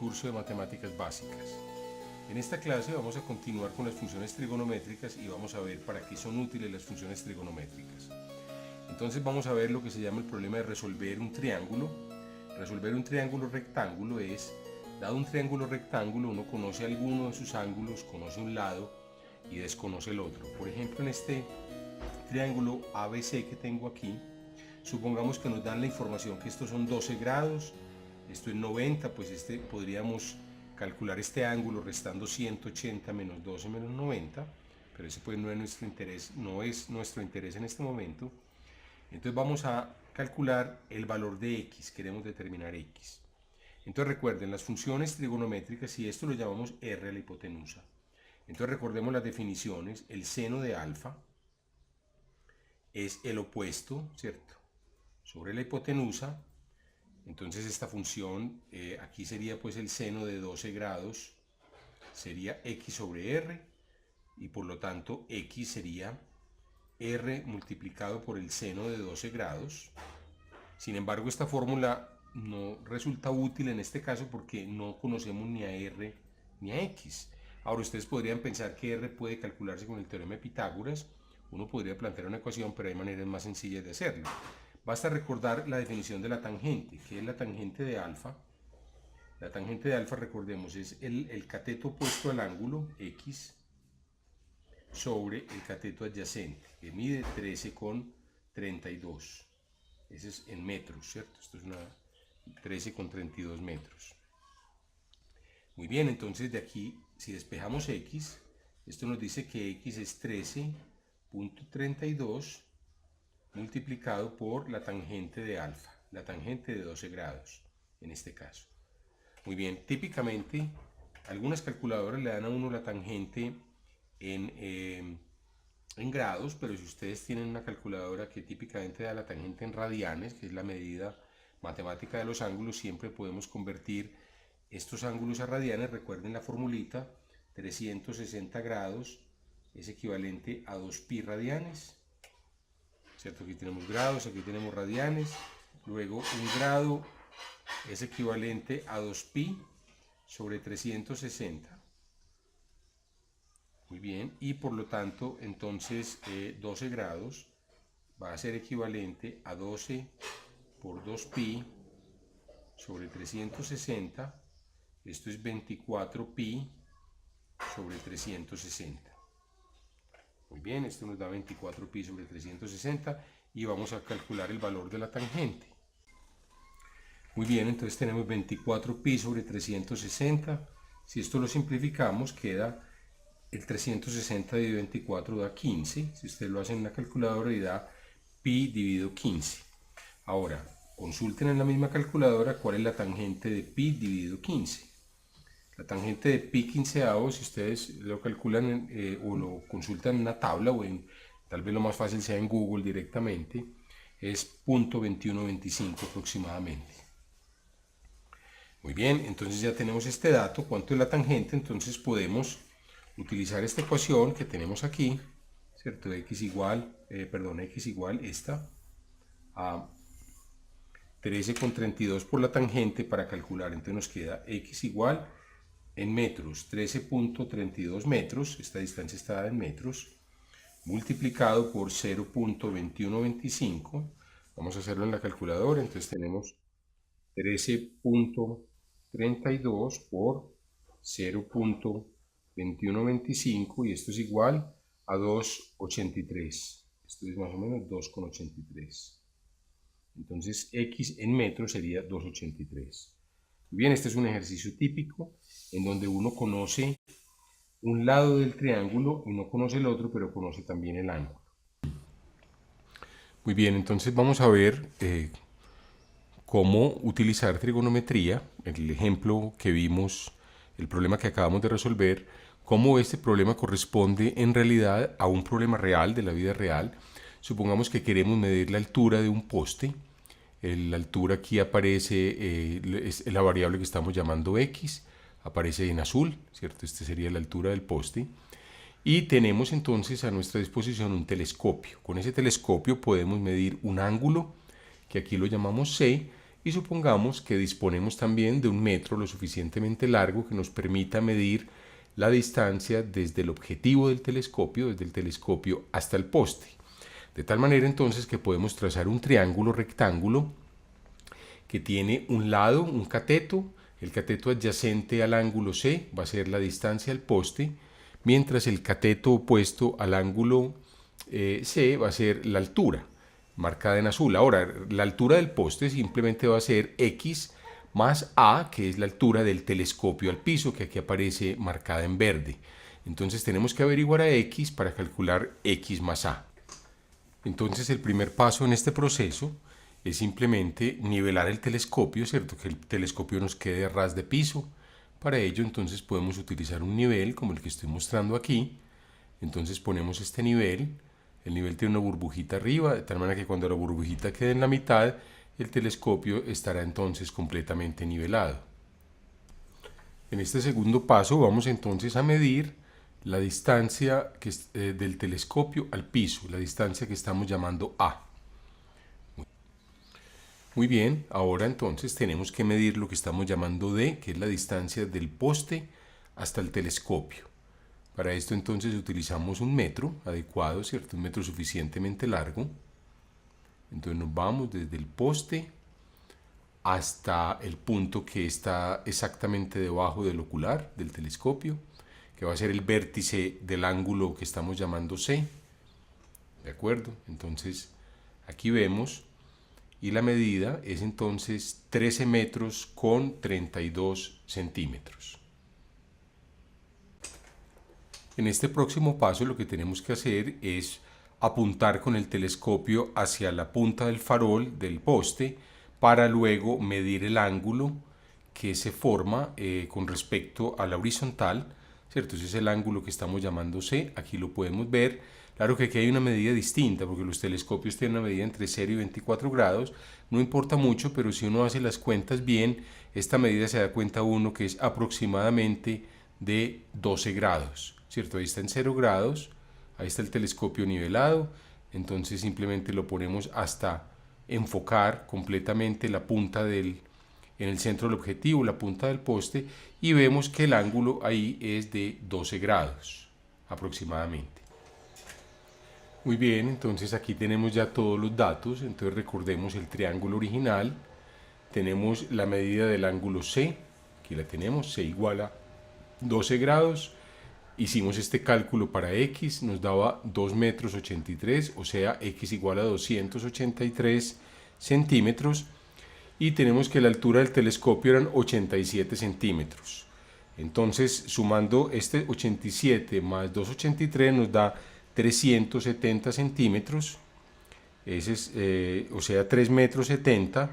curso de matemáticas básicas. En esta clase vamos a continuar con las funciones trigonométricas y vamos a ver para qué son útiles las funciones trigonométricas. Entonces vamos a ver lo que se llama el problema de resolver un triángulo. Resolver un triángulo rectángulo es, dado un triángulo rectángulo, uno conoce alguno de sus ángulos, conoce un lado y desconoce el otro. Por ejemplo, en este triángulo ABC que tengo aquí, supongamos que nos dan la información que estos son 12 grados, esto es 90, pues podríamos calcular este ángulo restando 180 menos 12 menos 90, pero ese pues no es nuestro interés en este momento. Entonces vamos a calcular el valor de x, queremos determinar x. Entonces recuerden, las funciones trigonométricas, y esto lo llamamos R a la hipotenusa. Entonces recordemos las definiciones, el seno de alfa es el opuesto, ¿cierto?, sobre la hipotenusa. Entonces esta función, aquí sería pues el seno de 12 grados, sería x sobre r, y por lo tanto x sería r multiplicado por el seno de 12 grados. Sin embargo, esta fórmula no resulta útil en este caso porque no conocemos ni a r ni a x. Ahora ustedes podrían pensar que r puede calcularse con el teorema de Pitágoras. Uno podría plantear una ecuación, pero hay maneras más sencillas de hacerlo. Basta recordar la definición de la tangente, que es la tangente de alfa. La tangente de alfa, recordemos, es el cateto opuesto al ángulo x sobre el cateto adyacente, que mide 13,32. Ese es en metros, ¿cierto? Esto es 13,32 metros. Muy bien, entonces de aquí, si despejamos x, esto nos dice que x es 13,32 multiplicado por la tangente de alfa, la tangente de 12 grados, en este caso. Muy bien, típicamente algunas calculadoras le dan a uno la tangente en grados, pero si ustedes tienen una calculadora que típicamente da la tangente en radianes, que es la medida matemática de los ángulos, siempre podemos convertir estos ángulos a radianes. Recuerden la formulita, 360 grados es equivalente a 2pi radianes, ¿cierto? Aquí tenemos grados, aquí tenemos radianes. Luego un grado es equivalente a 2pi sobre 360. Muy bien, y por lo tanto entonces 12 grados va a ser equivalente a 12 por 2pi sobre 360. Esto es 24pi sobre 360. Muy bien, esto nos da 24pi sobre 360 y vamos a calcular el valor de la tangente. Muy bien, entonces tenemos 24pi sobre 360. Si esto lo simplificamos, queda el 360 dividido 24 da 15. Si usted lo hace en la calculadora y da pi dividido 15. Ahora, consulten en la misma calculadora cuál es la tangente de pi dividido 15. La tangente de pi quinceavo, si ustedes lo calculan o lo consultan en una tabla o tal vez lo más fácil sea en Google directamente, es 0.2125 aproximadamente. Muy bien, entonces ya tenemos este dato, cuánto es la tangente. Entonces podemos utilizar esta ecuación que tenemos aquí, ¿cierto? X igual esta a 13,32 por la tangente para calcular. Entonces nos queda x igual en metros, 13,32 metros, esta distancia está dada en metros, multiplicado por 0.2125, vamos a hacerlo en la calculadora. Entonces tenemos 13,32 por 0.2125 y esto es igual a 2,83. Esto es más o menos 2,83. Entonces x en metros sería 2,83. Bien, este es un ejercicio típico en donde uno conoce un lado del triángulo y no conoce el otro, pero conoce también el ángulo. Muy bien, entonces vamos a ver cómo utilizar trigonometría, el ejemplo que vimos, el problema que acabamos de resolver, cómo este problema corresponde en realidad a un problema real, de la vida real. Supongamos que queremos medir la altura de un poste. La altura aquí aparece, es la variable que estamos llamando x, aparece en azul, ¿cierto? Esta sería la altura del poste. Y tenemos entonces a nuestra disposición un telescopio. Con ese telescopio podemos medir un ángulo, que aquí lo llamamos C, y supongamos que disponemos también de un metro lo suficientemente largo que nos permita medir la distancia desde el objetivo del telescopio, desde el telescopio hasta el poste. De tal manera entonces que podemos trazar un triángulo rectángulo que tiene un lado, un cateto, el cateto adyacente al ángulo C va a ser la distancia al poste, mientras el cateto opuesto al ángulo C va a ser la altura, marcada en azul. Ahora, la altura del poste simplemente va a ser X más A, que es la altura del telescopio al piso, que aquí aparece marcada en verde. Entonces tenemos que averiguar a X para calcular X más A. Entonces el primer paso en este proceso es simplemente nivelar el telescopio, ¿cierto? Que el telescopio nos quede a ras de piso. Para ello entonces podemos utilizar un nivel como el que estoy mostrando aquí. Entonces ponemos este nivel, el nivel tiene una burbujita arriba, de tal manera que cuando la burbujita quede en la mitad, el telescopio estará entonces completamente nivelado. En este segundo paso vamos entonces a medir la distancia del telescopio al piso, la distancia que estamos llamando A. Muy bien, ahora entonces tenemos que medir lo que estamos llamando D, que es la distancia del poste hasta el telescopio. Para esto entonces utilizamos un metro adecuado, ¿cierto? Un metro suficientemente largo. Entonces nos vamos desde el poste hasta el punto que está exactamente debajo del ocular del telescopio, que va a ser el vértice del ángulo que estamos llamando C. ¿De acuerdo? Entonces aquí vemos, y la medida es entonces 13 metros con 32 centímetros. En este próximo paso lo que tenemos que hacer es apuntar con el telescopio hacia la punta del farol del poste para luego medir el ángulo que se forma con respecto a la horizontal, ¿cierto? Ese es el ángulo que estamos llamando C, aquí lo podemos ver. Claro que aquí hay una medida distinta porque los telescopios tienen una medida entre 0 y 24 grados, no importa mucho, pero si uno hace las cuentas bien, esta medida se da cuenta uno que es aproximadamente de 12 grados, ¿cierto? Ahí está en 0 grados, ahí está el telescopio nivelado, entonces simplemente lo ponemos hasta enfocar completamente la punta en el centro del objetivo, la punta del poste, y vemos que el ángulo ahí es de 12 grados aproximadamente. Muy bien, entonces aquí tenemos ya todos los datos, entonces recordemos el triángulo original, tenemos la medida del ángulo C, aquí la tenemos, C igual a 12 grados, hicimos este cálculo para X, nos daba 2 metros 83, o sea, X igual a 283 centímetros, y tenemos que la altura del telescopio eran 87 centímetros. Entonces, sumando este 87 más 283 nos da 370 centímetros, ese es, o sea, 3 metros 70,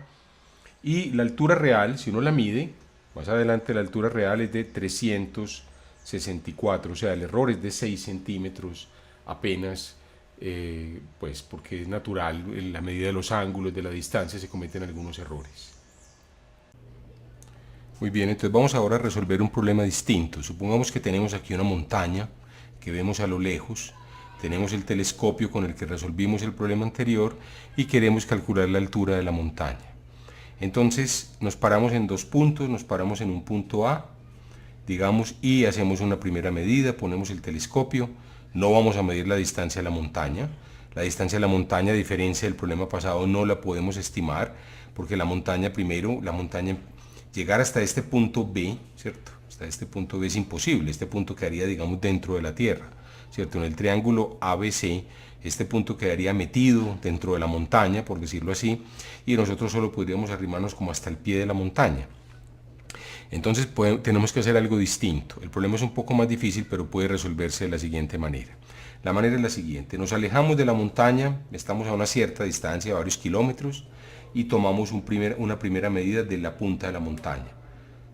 y la altura real, si uno la mide, más adelante la altura real es de 364, o sea, el error es de 6 centímetros apenas, pues porque es natural, en la medida de los ángulos, de la distancia, se cometen algunos errores. Muy bien, entonces vamos ahora a resolver un problema distinto. Supongamos que tenemos aquí una montaña que vemos a lo lejos, tenemos el telescopio con el que resolvimos el problema anterior y queremos calcular la altura de la montaña. Entonces nos paramos en dos puntos, nos paramos en un punto A, digamos, y hacemos una primera medida, ponemos el telescopio, no vamos a medir la distancia a la montaña. La distancia a la montaña, a diferencia del problema pasado, no la podemos estimar, porque la montaña, llegar hasta este punto B, ¿cierto? Hasta este punto B es imposible, este punto quedaría, digamos, dentro de la Tierra, ¿cierto? En el triángulo ABC, este punto quedaría metido dentro de la montaña, por decirlo así, y nosotros solo podríamos arrimarnos como hasta el pie de la montaña. Entonces tenemos que hacer algo distinto. El problema es un poco más difícil, pero puede resolverse de la siguiente manera. La manera es la siguiente: nos alejamos de la montaña, estamos a una cierta distancia, varios kilómetros, y tomamos una primera medida de la punta de la montaña,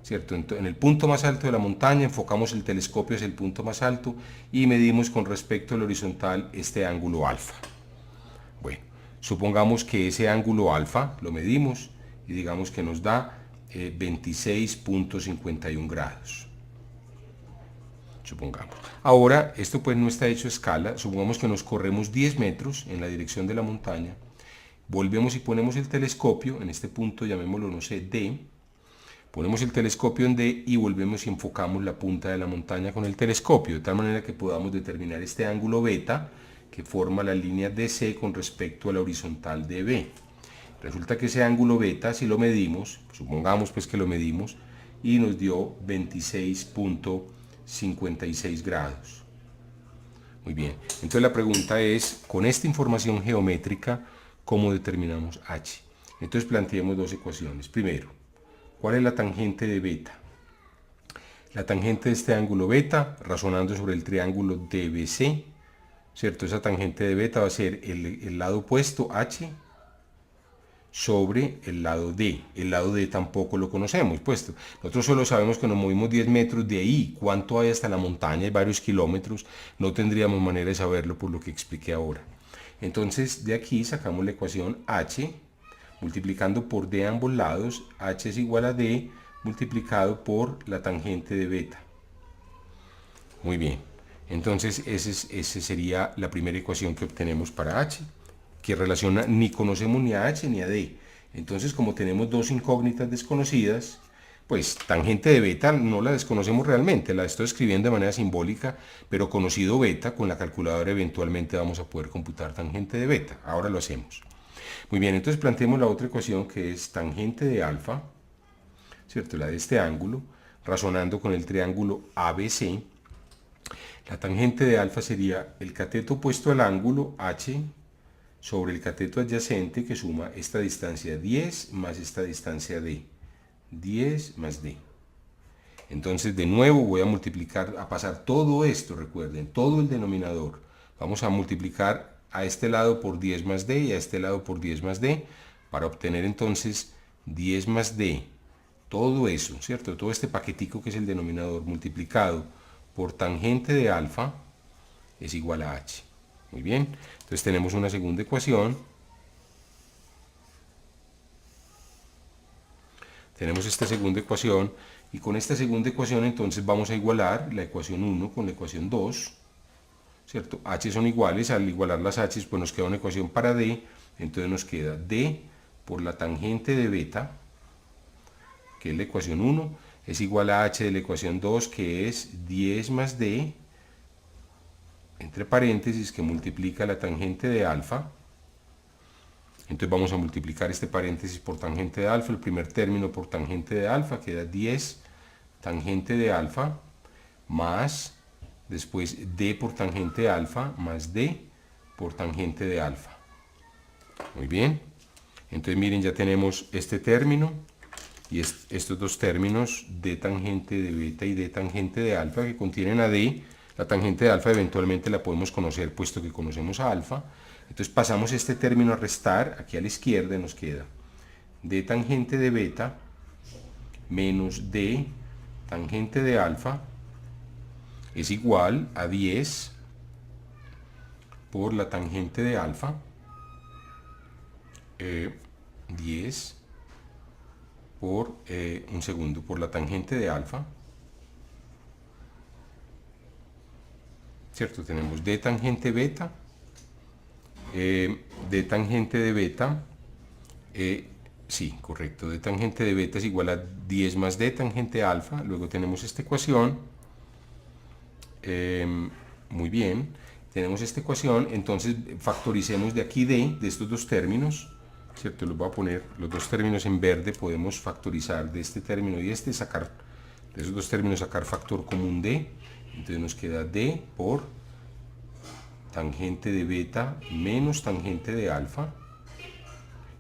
¿cierto? En el punto más alto de la montaña enfocamos el telescopio hacia el punto más alto y medimos con respecto al horizontal este ángulo alfa. Bueno, supongamos que ese ángulo alfa lo medimos y digamos que nos da 26.51 grados. Supongamos. Ahora, esto pues no está hecho a escala, supongamos que nos corremos 10 metros en la dirección de la montaña Volvemos y ponemos el telescopio, en este punto llamémoslo, no sé, D. Ponemos el telescopio en D y volvemos y enfocamos la punta de la montaña con el telescopio, de tal manera que podamos determinar este ángulo beta que forma la línea DC con respecto a la horizontal DB. Resulta que ese ángulo beta, si lo medimos, supongamos pues que lo medimos, y nos dio 26.56 grados. Muy bien, entonces la pregunta es, con esta información geométrica, ¿cómo determinamos h? Entonces planteemos dos ecuaciones. Primero, ¿cuál es la tangente de beta? La tangente de este ángulo beta, razonando sobre el triángulo DBC, ¿cierto? Esa tangente de beta va a ser el lado opuesto, h, sobre el lado D. El lado D tampoco lo conocemos, puesto. Nosotros solo sabemos que nos movimos 10 metros de ahí. ¿Cuánto hay hasta la montaña? Hay varios kilómetros. No tendríamos manera de saberlo por lo que expliqué ahora. Entonces, de aquí sacamos la ecuación h, multiplicando por D a ambos lados. H es igual a D multiplicado por la tangente de beta. Muy bien. Entonces, esa sería la primera ecuación que obtenemos para h, que relaciona, ni conocemos ni a h ni a d. Entonces, como tenemos dos incógnitas desconocidas, pues tangente de beta no la desconocemos realmente, la estoy escribiendo de manera simbólica, pero conocido beta, con la calculadora eventualmente vamos a poder computar tangente de beta. Ahora lo hacemos. Muy bien, entonces planteemos la otra ecuación que es tangente de alfa, ¿cierto? La de este ángulo, razonando con el triángulo ABC. La tangente de alfa sería el cateto opuesto al ángulo h sobre el cateto adyacente, que suma esta distancia 10 más esta distancia d. 10 más d. Entonces de nuevo voy a multiplicar, a pasar todo esto, recuerden, todo el denominador. Vamos a multiplicar a este lado por 10 más d y a este lado por 10 más d para obtener entonces 10 más d. Todo eso, ¿cierto? Todo este paquetico que es el denominador multiplicado por tangente de alfa es igual a h. Muy bien, entonces tenemos una segunda ecuación. Tenemos esta segunda ecuación y con esta segunda ecuación entonces vamos a igualar la ecuación 1 con la ecuación 2, ¿cierto? H son iguales, al igualar las h pues nos queda una ecuación para d, entonces nos queda d por la tangente de beta, que es la ecuación 1, es igual a h de la ecuación 2, que es 10 más d, entre paréntesis, que multiplica la tangente de alfa. Entonces vamos a multiplicar este paréntesis por tangente de alfa, el primer término por tangente de alfa, queda 10 tangente de alfa, más después d por tangente de alfa, más d por tangente de alfa. Muy bien, entonces miren, ya tenemos este término y estos dos términos, d tangente de beta y d tangente de alfa, que contienen a d. La tangente de alfa eventualmente la podemos conocer puesto que conocemos a alfa. Entonces pasamos este término a restar, aquí a la izquierda nos queda d tangente de beta menos d tangente de alfa es igual a 10 por la tangente de alfa, 10 por, por la tangente de alfa, ¿cierto? Tenemos d tangente beta, d tangente de beta, sí, correcto, d tangente de beta es igual a 10 más d tangente alfa, luego tenemos esta ecuación, muy bien, tenemos esta ecuación, entonces factoricemos de aquí d, de estos dos términos, ¿cierto? Los voy a poner, los dos términos en verde, podemos factorizar de este término y este, sacar, de esos dos términos sacar factor común d, entonces nos queda d por tangente de beta menos tangente de alfa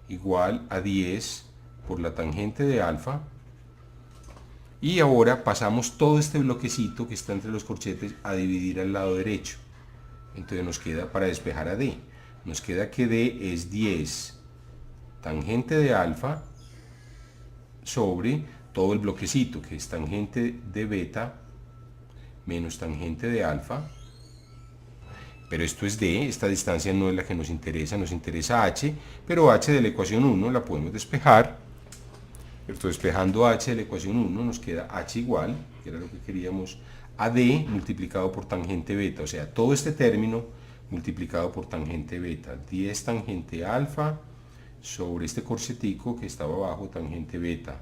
igual a 10 por la tangente de alfa. Y ahora pasamos todo este bloquecito que está entre los corchetes a dividir al lado derecho. Entonces nos queda, para despejar a d, nos queda que d es 10 tangente de alfa sobre todo el bloquecito que es tangente de beta menos tangente de alfa. Pero esto es d, esta distancia no es la que nos interesa h, pero h de la ecuación 1 la podemos despejar. Entonces, despejando h de la ecuación 1 nos queda h igual, que era lo que queríamos, a d multiplicado por tangente beta, o sea, todo este término multiplicado por tangente beta, 10 tangente alfa sobre este corsetico que estaba abajo, tangente beta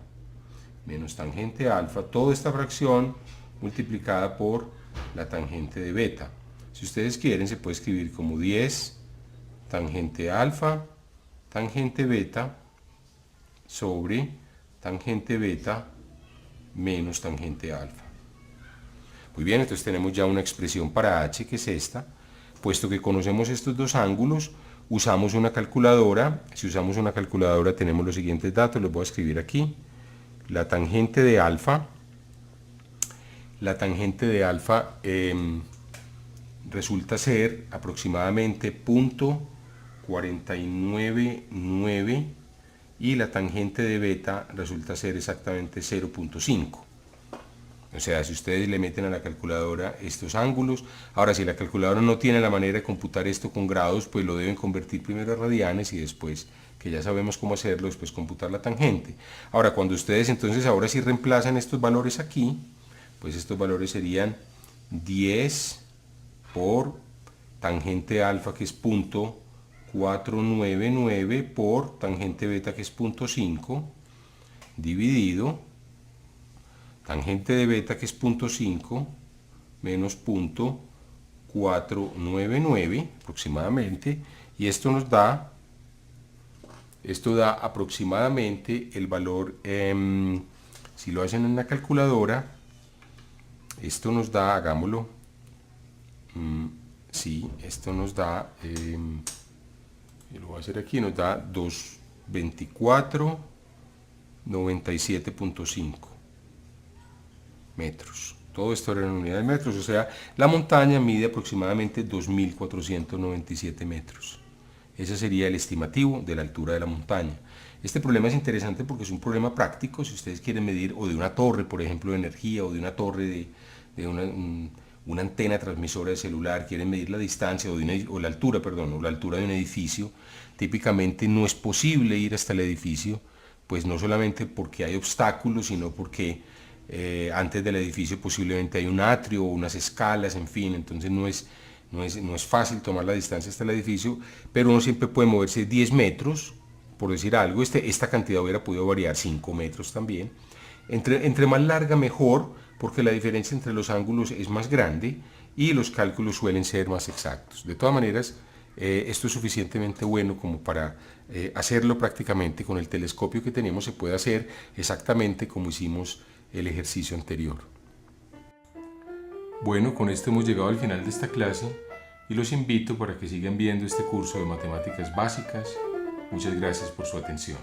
menos tangente alfa, toda esta fracción multiplicada por la tangente de beta. Si ustedes quieren, se puede escribir como 10 tangente alfa, tangente beta, sobre tangente beta menos tangente alfa. Muy bien, entonces tenemos ya una expresión para h, que es esta. Puesto que conocemos estos dos ángulos, usamos una calculadora. Si usamos una calculadora tenemos los siguientes datos, los voy a escribir aquí. La tangente de alfa resulta ser aproximadamente 0.499 y la tangente de beta resulta ser exactamente 0.5. O sea, si ustedes le meten a la calculadora estos ángulos, ahora si la calculadora no tiene la manera de computar esto con grados, pues lo deben convertir primero a radianes y después, que ya sabemos cómo hacerlo, después computar la tangente. Ahora, cuando ustedes entonces ahora sí reemplazan estos valores aquí, pues estos valores serían 10 por tangente alfa, que es 0.499, por tangente beta, que es 0.5, dividido tangente de beta, que es 0.5, menos 0.499 aproximadamente, y esto da aproximadamente el valor, si lo hacen en la calculadora, esto nos da, hagámoslo, esto nos da, lo voy a hacer aquí, nos da 224,97.5 metros. Todo esto era en unidad de metros, o sea, la montaña mide aproximadamente 2.497 metros. Ese sería el estimativo de la altura de la montaña. Este problema es interesante porque es un problema práctico. Si ustedes quieren medir, o de una torre, por ejemplo, de energía, o de una torre de una antena transmisora de celular, quieren medir la distancia o la altura, perdón, o la altura de un edificio, típicamente no es posible ir hasta el edificio, pues no solamente porque hay obstáculos, sino porque antes del edificio posiblemente hay un atrio o unas escalas, en fin, entonces no es fácil tomar la distancia hasta el edificio, pero uno siempre puede moverse 10 metros, por decir algo. Esta cantidad hubiera podido variar 5 metros también. Entre más larga mejor, porque la diferencia entre los ángulos es más grande y los cálculos suelen ser más exactos. De todas maneras, esto es suficientemente bueno como para hacerlo prácticamente con el telescopio que tenemos. Se puede hacer exactamente como hicimos el ejercicio anterior. Bueno, con esto hemos llegado al final de esta clase y los invito para que sigan viendo este curso de matemáticas básicas. Muchas gracias por su atención.